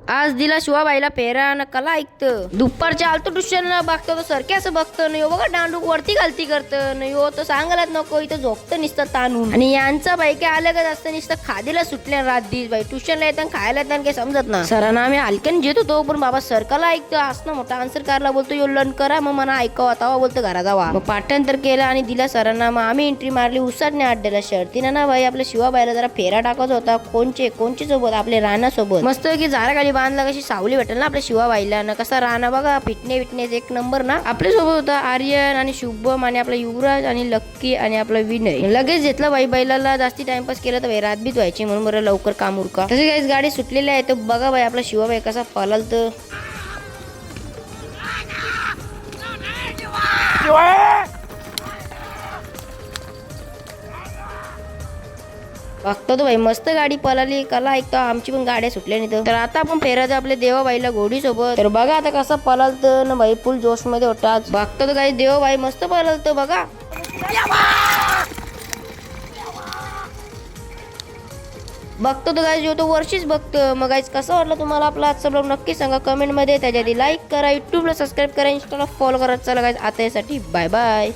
आज दिला शिवाबाईला पेरा न कला ऐकतं. दुपारच्या आलतो ट्युशनला बघतो तो सरके असं बघतं नाही बघा डांडूक वरती घालती करतं नाही हो तो सांगायलाच नको इथं झोपतं नुसतं ताणून. आणि यांचा बाई काय आलं का जास्त नुसतं खादीला सुटल्या रात दिस बाई ट्युशनला येताना खायला येताना काही समजत ना. सरांना आम्ही हलक्याने जेत होतो पण बाबा सरकाला ऐकतो असं मोठा आन्सर कारला बोलतो यो लर्न करा मग मला ऐकावा तवा बोलतो घरा जावा. मग पाठांतर केलं आणि दिला सरांना. मग आम्ही एंट्री मारली उसाटने अड्ड्याला शर्तीनं ना बाई आपल्या शिवाबाईला जरा फेरा टाकायचा होता. कोणचे सोबत आपले राणा सोबत मस्त की झारा खाली बांधला कशी सावली भेटेल ना आपल्या शिवाबाईला ना. कसा राणा बघा फिटनेस एक नंबर ना. आपल्या सोबत होता आर्यन आणि शुभम आणि आपला युवराज आणि लक्की आणि आपला विनय. लगेच घेतला बाई बैलाला जास्ती टाइमपास केला तर रात बीत व्हायची म्हणून बरं लवकर काम उरका. तसे काहीच गाडी सुटलेली आहे तर बघा बाई आपला शिवाबाई कसा पळाल तर बघतो तो भाई मस्त गाडी पळाली कला ऐकतो. आमची पण गाड्या सुटल्या नाही तर आता आपण फेरायचं आपल्या देवाबाईला घोडी सोबत. तर बघा आता कसं पळालतं ना भाई फुल जोश मध्ये होता. बघतो तो काही देवाबाई मस्त पळालतं बघा. बघतो तो गाईज तो वर्षीच बघतो. मग गाईज कसं वाटलं तुम्हाला आपला आजचा ब्लॉग नक्की सांगा कमेंट मध्ये. त्याच्या आधी लाईक करा, युट्यूबला सबस्क्राईब करा, इंस्टाला फॉलो करा. चला गाईज आता यासाठी बाय बाय.